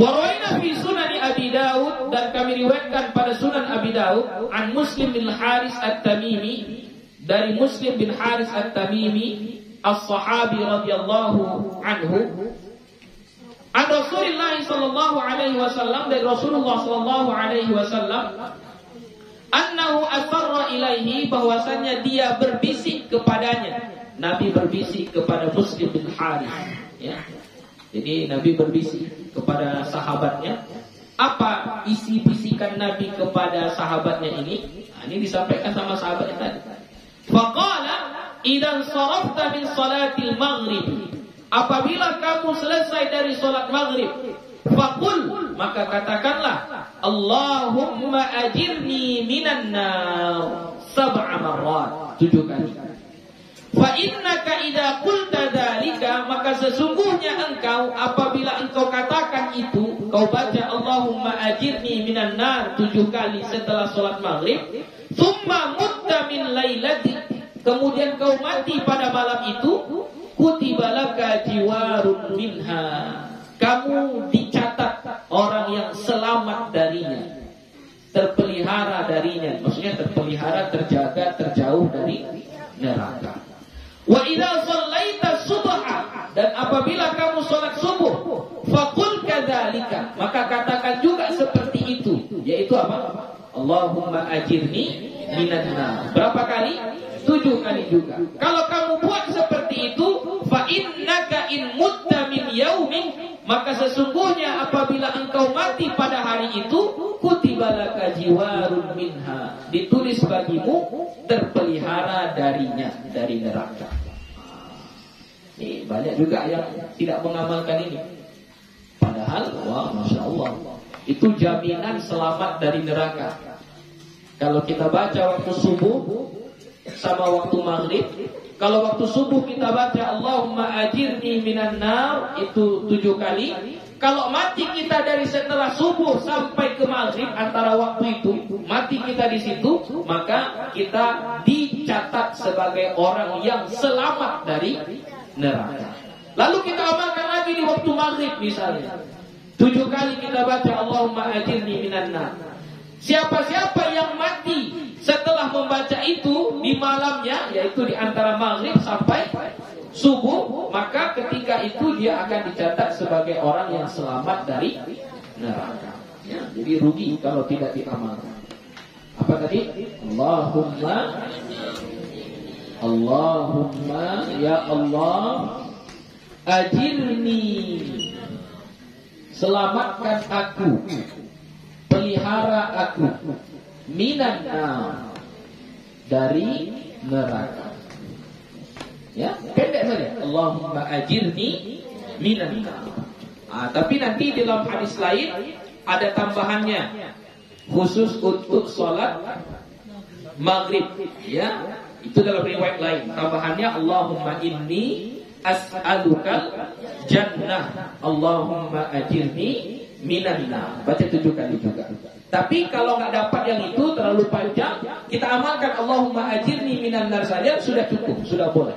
Warawaina fi Sunan Abi Daud, dan kami riwayatkan pada Sunan Abi Daud an Muslim bin Haris At-Tamimi, dari Muslim bin Haris At-Tamimi as-sahabi radhiyallahu anhu, an Rasulullah sallallahu alaihi wasallam, dari Rasulullah sallallahu alaihi wasallam, annahu asarra ilaihi, bahwasanya dia berbisik kepadanya. Nabi berbisik kepada Muslim bin Haris, ya. Jadi Nabi berbisik kepada sahabatnya. Apa isi bisikan Nabi kepada sahabatnya ini? Nah, ini disampaikan sama sahabatnya tadi. Faqala idan sarafta min salatil maghrib, apabila kamu selesai dari salat maghrib, faqul, maka katakanlah, Allahumma ajirni minan nar 7 marrat, 7 kali. Fa innaka idza qulta dzalika, maka sesungguhnya engkau apabila engkau katakan itu, kau baca Allahumma ajirni minan nar 7 kali setelah salat maghrib, thumma mutta min lailati, kemudian kau mati pada malam itu, kutiba laka jiwarun minha, kamu dicatat orang yang selamat darinya, terpelihara darinya, maksudnya terpelihara, terjaga, terjauh dari neraka. Wa idza shallaita subha, dan apabila kamu salat subuh, faqul kadzalika, maka katakan juga seperti itu, yaitu apa? Allahumma ajirni minan nar. Berapa kali? 7 kali juga. Kalau kamu buat seperti itu, fa innaka in mutta min yaumin, maka sesungguhnya apabila engkau mati pada hari itu, kutibalaka jiwarun minha, ditulis bagimu terpelihara darinya, dari neraka. Banyak juga yang tidak mengamalkan ini. Padahal, wah, Masya Allah, itu jaminan selamat dari neraka. Kalau kita baca waktu subuh sama waktu maghrib, kalau waktu subuh kita baca Allahumma ajirni minan nar itu 7 kali. Kalau mati kita dari setelah subuh sampai ke maghrib, antara waktu itu mati kita di situ, maka kita dicatat sebagai orang yang selamat dari neraka. Lalu kita amalkan lagi di waktu maghrib misalnya, 7 kali kita baca Allahumma ajirni minan nar. Siapa-siapa yang mati setelah membaca itu di malamnya, yaitu di antara maghrib sampai subuh, maka ketika itu dia akan dicatat sebagai orang yang selamat dari neraka. Ya, jadi rugi kalau tidak diamalkan. Apa tadi? Allahumma ya Allah ajirni, selamatkan aku, pelihara aku, minan nar, dari neraka. Ya, pendek saja. Allahumma ajirni minan nar. Tapi nanti dalam hadis lain ada tambahannya, khusus untuk sholat maghrib. Ya, itu dalam riwayat lain. Tambahannya Allahumma inni as'alukal jannah, Allahumma ajirni minan nar. Baca 7 kali juga. Tapi kalau nggak dapat yang itu terlalu panjang, kita amalkan Allahumma ajirni minan nar saja, sudah cukup, sudah boleh.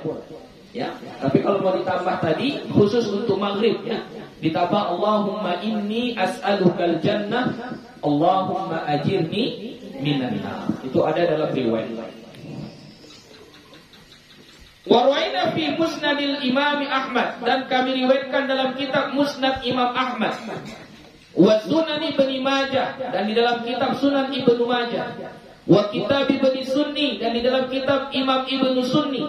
Ya. Tapi kalau mau ditambah tadi khusus untuk maghrib, ya, ditambah Allahumma inni as'alukal jannah, Allahumma ajirni minan nar. Itu ada dalam riwayat. Warwaina fi musnadil Imam Ahmad, dan kami riwayatkan dalam kitab Musnad Imam Ahmad. Wa Sunan Ibnu Majah, dan di dalam kitab Sunan Ibnu Majah. Wa Kitab Ibnu Sunni, dan di dalam kitab Imam Ibnu Sunni.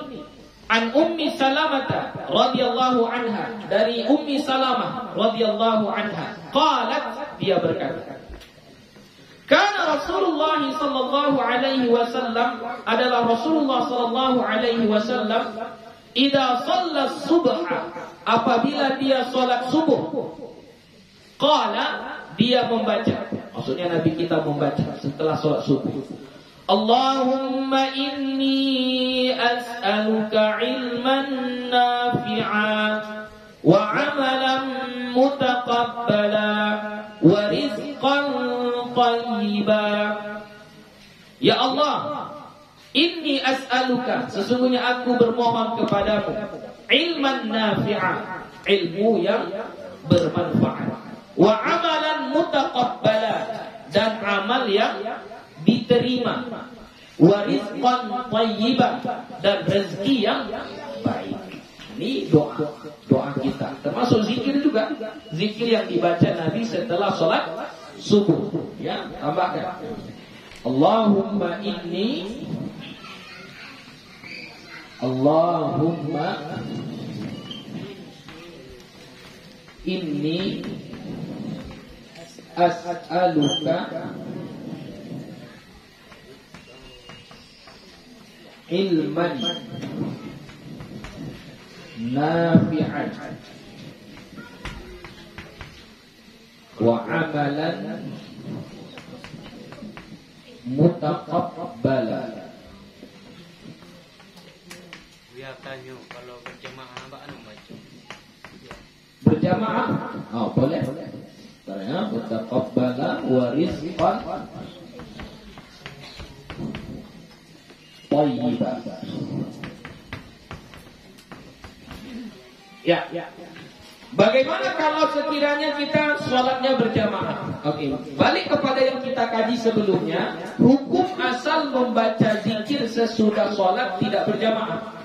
An Ummi Salamah radhiyallahu anha, dari Ummi Salamah radhiyallahu anha, qalat, dia berkata, Kana Rasulullah sallallahu alaihi wasallam, adalah Rasulullah sallallahu alaihi wasallam, idza shalla subha, apabila dia salat subuh, qala, dia membaca, maksudnya Nabi kita membaca setelah salat subuh, Allahumma inni as'aluka ilman nafi'a wa 'amalan mutaqabbala wa rizqan thayyiba. Ya Allah, inni as'aluka, sesungguhnya aku bermohon kepadamu, ilman nafi'a, ilmu yang bermanfaat, wa 'amalan mutaqabbala, dan amal yang diterima, wa rizqan thayyiban, dan rezeki yang baik. Ini doa kita, termasuk zikir juga, zikir yang dibaca Nabi setelah sholat subuh. Ya, tambahkan Allahumma inni as'aluka ilman nafi'an wa amalan mutaqabbala. Dia tanya kalau berjamaah apa anu baca? Berjamaah? Oh, boleh. Caranya mutaqabbala wa rizqan thayyiban. Ya. Bagaimana kalau sekiranya kita sholatnya berjamaah? Oke, balik kepada yang kita kaji sebelumnya, hukum asal membaca zikir sesudah sholat tidak berjamaah.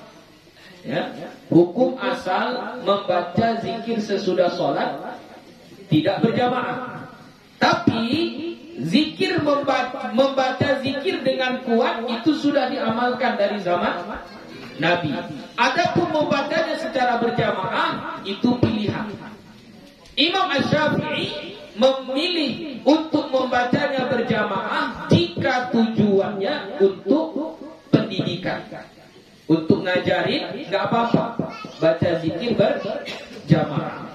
Ya, hukum asal membaca zikir sesudah sholat tidak berjamaah. Tapi zikir membaca zikir dengan kuat itu sudah diamalkan dari zaman Nabi. Adapun membacanya secara berjamaah itu pilihan. Imam Asy-Syafi'i memilih untuk membacanya berjamaah jika tujuannya untuk pendidikan, untuk ngajarin, nggak apa-apa baca zikir berjamaah.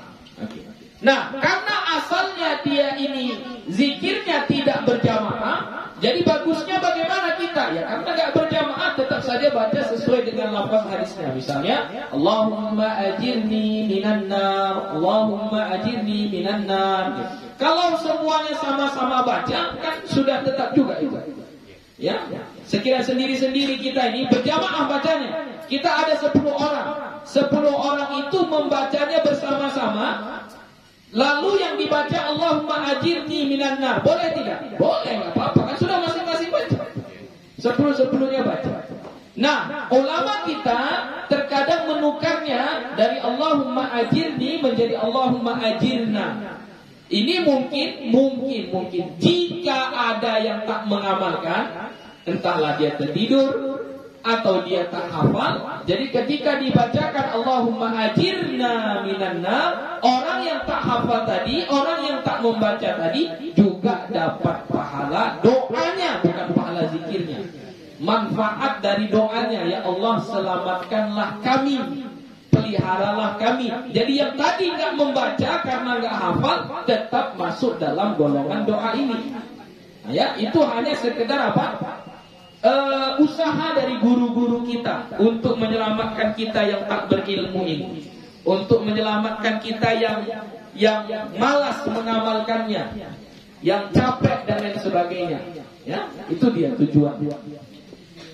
Nah, karena asalnya dia ini zikirnya tidak berjamaah, jadi bagusnya bagaimana kita? Ya, karena nggak berjamaah tetap saja baca sesuai dengan lafaz hadisnya. Misalnya, Allahumma ajirni minan nar, Allahumma ajirni minan nar. Kalau semuanya sama-sama baca, kan sudah tetap juga itu. Ya, sekiranya sendiri-sendiri kita ini berjamaah bacanya. Kita ada 10 orang. 10 orang itu membacanya bersama-sama. Lalu yang dibaca Allahumma ajirni minan nar, boleh tidak? Boleh, nggak apa-apa, kan sudah masing-masing baca. 10-10-nya baca. Nah, ulama kita terkadang menukarnya dari Allahumma ajirni menjadi Allahumma ajirna. Ini mungkin jika ada yang tak mengamalkan, entahlah dia tertidur atau dia tak hafal. Jadi ketika dibacakan Allahumma ajirna minan nar, orang yang tak hafal tadi, orang yang tak membaca tadi juga dapat pahala doanya, bukan pahala zikirnya. Manfaat dari doanya, ya Allah selamatkanlah kami, peliharalah kami. Jadi yang tadi nggak membaca karena nggak hafal tetap masuk dalam golongan doa ini. Nah, ya, itu hanya sekedar apa? Usaha dari guru-guru kita untuk menyelamatkan kita yang tak berilmu ini, untuk menyelamatkan kita yang malas mengamalkannya, yang capek dan lain sebagainya. Ya, itu dia tujuan.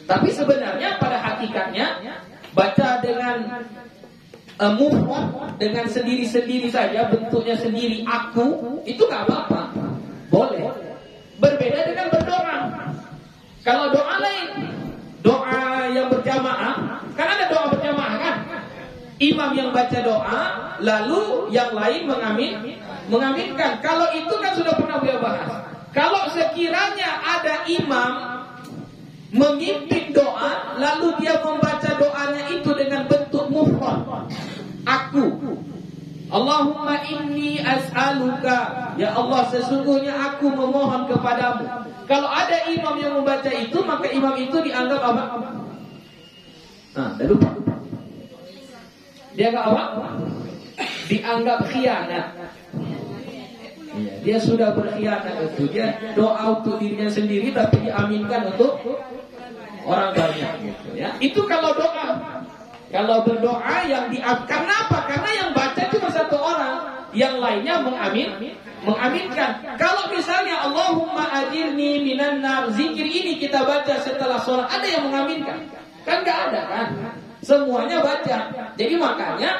Tapi sebenarnya pada hakikatnya baca dengan mufrad, dengan sendiri-sendiri saja, bentuknya sendiri, aku, itu nggak apa-apa, boleh. Berbeda dengan berdoa. Kalau doa lain, doa yang berjamaah, kan ada doa berjamaah kan? Imam yang baca doa, lalu yang lain mengaminkan. Kalau itu kan sudah pernah beliau bahas. Kalau sekiranya ada imam memimpin doa, lalu dia membaca doanya itu dengan bentuk mufrad, aku, Allahumma inni as'aluka, ya Allah sesungguhnya aku memohon kepadamu. Kalau ada imam yang membaca itu, maka imam itu dianggap apa? Nah, dah lupa. Dia anggap apa? Dianggap khianat. Ya, dia sudah berkhianat itu. Dia doa untuk dirinya sendiri tapi diaminkan untuk orang banyak gitu, ya. Itu kalau doa. Kalau berdoa yang karena apa? Karena yang baca cuma satu orang, yang lainnya mengaminkan. Kalau misalnya Allahumma ajirni minan nar, zikir ini kita baca setelah sholat, ada yang mengaminkan? Kan nggak ada kan? Semuanya baca. Jadi makanya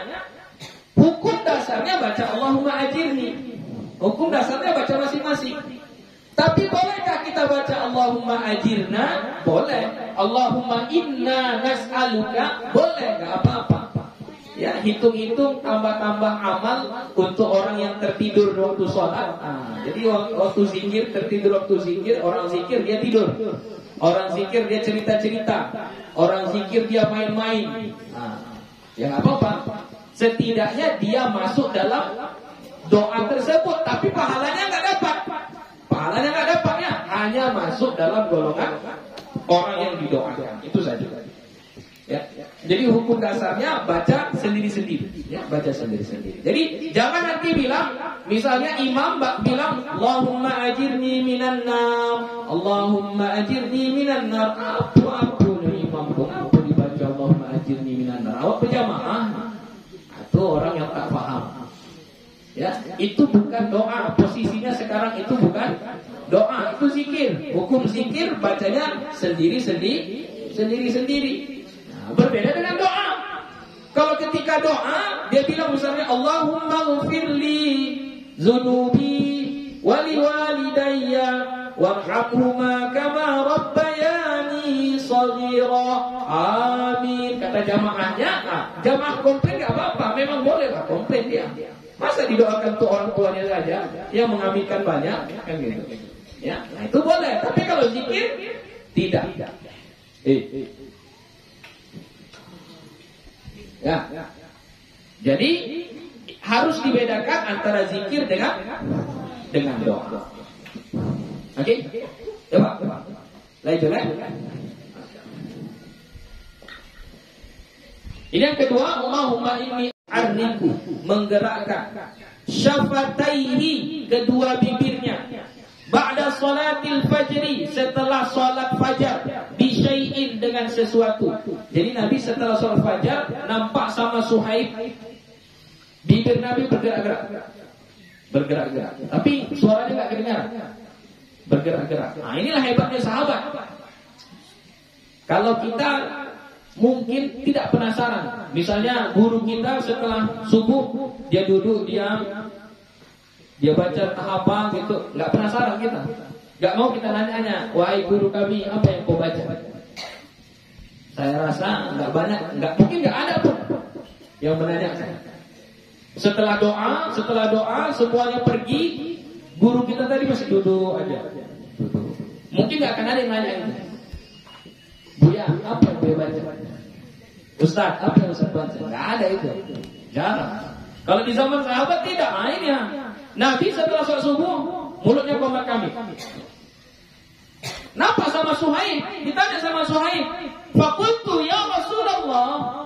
hukum dasarnya baca Allahumma ajirni. Hukum dasarnya baca masing-masing. Tapi bolehkah kita baca Allahumma ajirna? Boleh. Allahumma inna nas'aluka? Boleh, nggak apa-apa. Ya, hitung-hitung tambah-tambah amal untuk orang yang tertidur waktu sholat. Jadi waktu zikir, tertidur waktu zikir, orang zikir dia tidur. Orang zikir dia cerita-cerita. Orang zikir dia main-main. Ya nggak apa-apa. Setidaknya dia masuk dalam doa tersebut, tapi pahalanya nggak dapat. Pahalanya nggak dapatnya, hanya masuk dalam golongan orang yang didoakan. Itu saja. Ya. Jadi hukum dasarnya baca sendiri-sendiri. Ya, baca sendiri-sendiri. Jadi jangan nanti bilang, misalnya imam bilang, Allahumma ajirni minan nar, Allahumma ajirni minan nar. Apa imam apa dibaca Allahumma ajirni minan nar? Awak berjamaah atau orang yang tak paham? Ya, itu bukan doa. Posisinya sekarang itu bukan doa, itu zikir. Hukum zikir bacanya sendiri-sendiri. Nah, berbeda dengan doa. Kalau ketika doa dia bilang misalnya Allahumma ghfirli dzunubi wa liwalidayya warhamhuma kama rabbayani shaghira. Amin. Kata jamaahnya, jamaah komplain enggak apa-apa, memang boleh lah komplain dia. Masa didoakan untuk orang tuanya saja yang mengaminkan banyak, kan gitu. Ya, nah itu boleh. Tapi kalau zikir tidak. Ya. Jadi harus dibedakan antara zikir dengan doa. Oke? Coba. Lanjut. Ini yang kedua, Allahumma inni arriku, menggerakkan syafataihi, kedua bibirnya, ba'da salatil fajri, setelah salat fajar, bisyai'in, dengan sesuatu. Jadi Nabi setelah salat fajar nampak sama Suhaib, bibir Nabi bergerak-gerak. Tapi suaranya enggak kedengaran. Bergerak-gerak. Nah, inilah hebatnya sahabat. Kalau kita mungkin tidak penasaran. Misalnya guru kita setelah subuh dia duduk diam, dia baca apa gitu, nggak penasaran kita, nggak mau kita nanya, wahai guru kami, apa yang kau baca? Saya rasa nggak banyak, mungkin nggak ada pun yang menanyakan. Setelah doa semuanya pergi, guru kita tadi masih duduk aja. Mungkin nggak akan ada yang nanya itu. Buya, apa yang Buya baca? Ustaz, apa yang Ustaz baca? Nggak ada itu. Jarang. Kalau di zaman sahabat tidak, akhirnya Nabi setelah sholat subuh mulutnya komat kami. Napa sama Suhaib? Ditanya sama Suhaib. Fakultu ya Rasulullah.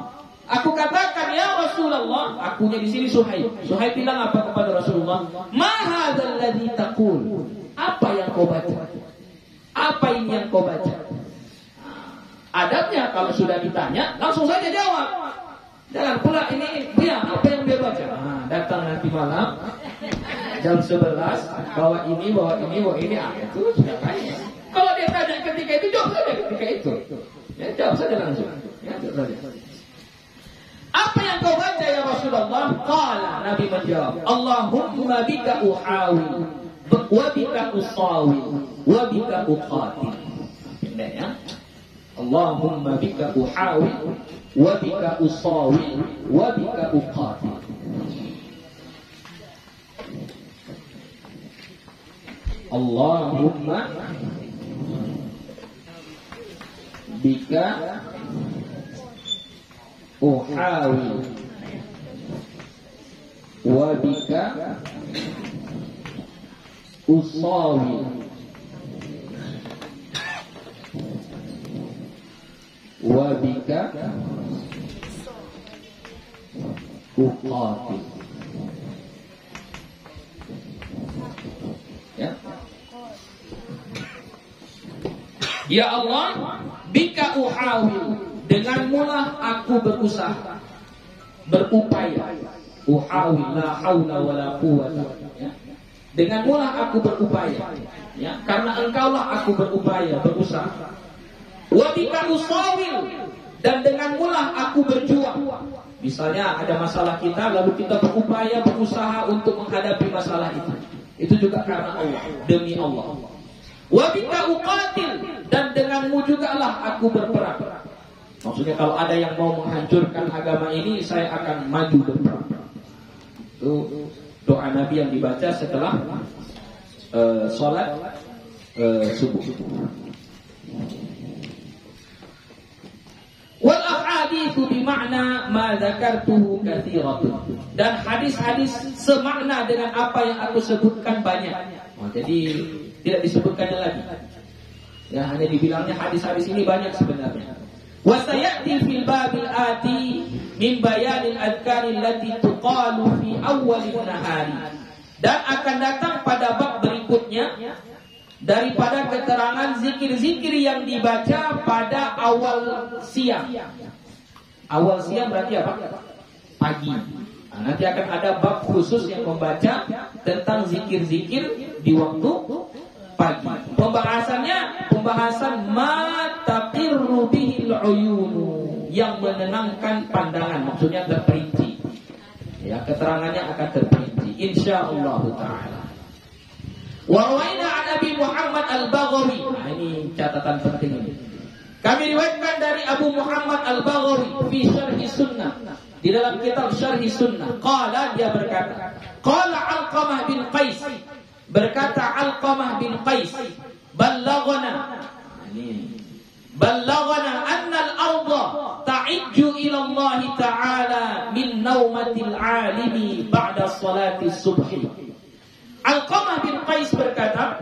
Aku katakan ya Rasulullah. Akunya di sini Suhaib. Suhaib bilang apa kepada Rasulullah? Ma hadzal ladzi taqul. Apa yang kau baca? Apa ini yang kau baca? Adabnya kalau sudah ditanya langsung saja jawab. Jangan pula ini dia apa yang dia baca. Nah, datang nanti malam jam 11 bawa ini. Itu sudah kaya. Kalau dia tanya ketika itu jawab saja ketika itu. Ya, jawab saja langsung. Ya, jawab saja. Apa yang kau baca ya Rasulullah? Qala, Nabi menjawab, Allahumma bika uhawi wa bika usawi wa bika uqatil. Ya. Allahumma bika uhawi wa bika usawi wa bika uqatil. Allahumma bika uhawi wa bika usawi wa bika uqatil. Ya Allah, bika uhawi, denganmulah aku berusaha, berupaya. Uhawi, la haula wa la quwwata. Ya. Denganmulah aku berupaya. Ya, karena engkaulah aku berupaya, berusaha. Wa bika usawil, dan denganmulah aku berjuang. Misalnya ada masalah kita, lalu kita berupaya, berusaha untuk menghadapi masalah itu. Itu juga karena Allah, demi Allah. Wa bika uqatil, dan denganmu juga lah aku berperang. Maksudnya kalau ada yang mau menghancurkan agama ini, saya akan maju berperang. Itu doa Nabi yang dibaca setelah sholat subuh. Wal ahaditsu bima'na ma dzakartuhu katsiratun, dan hadis-hadis semakna dengan apa yang aku sebutkan banyak. Jadi tidak disebutkannya lagi. Ya, hanya dibilangnya hadis-hadis ini banyak sebenarnya. Wa sayati fil babil ati min bayanil adhkari allati tuqalu fi awwalin nahari. Dan akan datang pada bab berikutnya daripada keterangan zikir-zikir yang dibaca pada awal siang. Awal siang berarti apa? Pagi. Nah, nanti akan ada bab khusus yang membaca tentang zikir-zikir di waktu pagi. Pembahasan ma taqirru bihil uyunu, yang menenangkan pandangan, maksudnya terperinci. Ya, keterangannya akan terperinci insyaallah taala. Wa rawaina an Abi Muhammad Al-Baghawi. Nah, ini catatan penting ini. Kami riwayatkan dari Abu Muhammad Al-Baghawi fi Syarhi Sunnah, di dalam kitab Syarhi Sunnah. Qala, dia berkata, qala Alqamah bin Qais, berkata Alqamah bin Qais, ballaghana anna al-ardha ta'ijju ila Allah ta'ala min naumatil alimi ba'da salati subhi. Alqamah bin Qais berkata,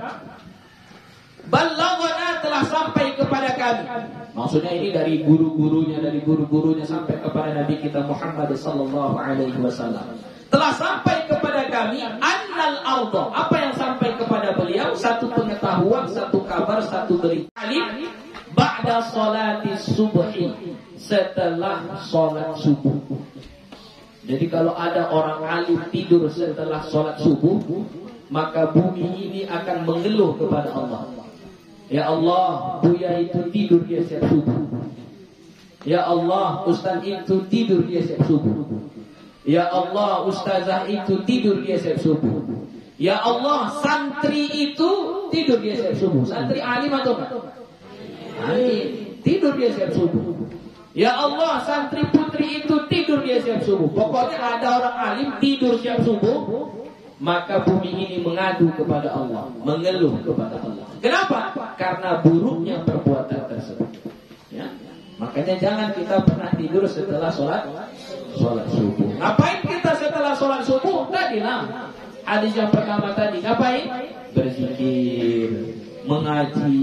"Ballaghana, telah sampai kepada kami." Maksudnya ini dari guru-gurunya sampai kepada Nabi kita Muhammad sallallahu alaihi wasallam. Telah sampai kepada kami annal arda. Apa yang sampai kepada beliau? Satu pengetahuan, satu kabar, satu berita. Alim ba'da salati subhi, setelah salat subuh. Jadi kalau ada orang alim tidur setelah salat subuh, maka bumi ini akan mengeluh kepada Allah. Ya Allah, Buya itu tidur dia siap subuh. Ya Allah, Ustaz itu tidur dia siap subuh. Ya Allah, Ustazah itu tidur dia siap subuh. Ya Allah, santri itu tidur dia siap subuh. Santri alim atau enggak? Alim, tidur dia siap subuh. Ya Allah, santri putri itu tidur dia siap subuh. Pokoknya ada orang alim tidur siap subuh, maka bumi ini mengadu kepada Allah, mengeluh kepada Allah. Kenapa? Karena buruknya perbuatan tersebut. Ya. Makanya jangan kita pernah tidur setelah sholat subuh. Ngapain kita setelah sholat subuh? Tadilah hadis yang pertama tadi. Ngapain? Berzikir, mengaji.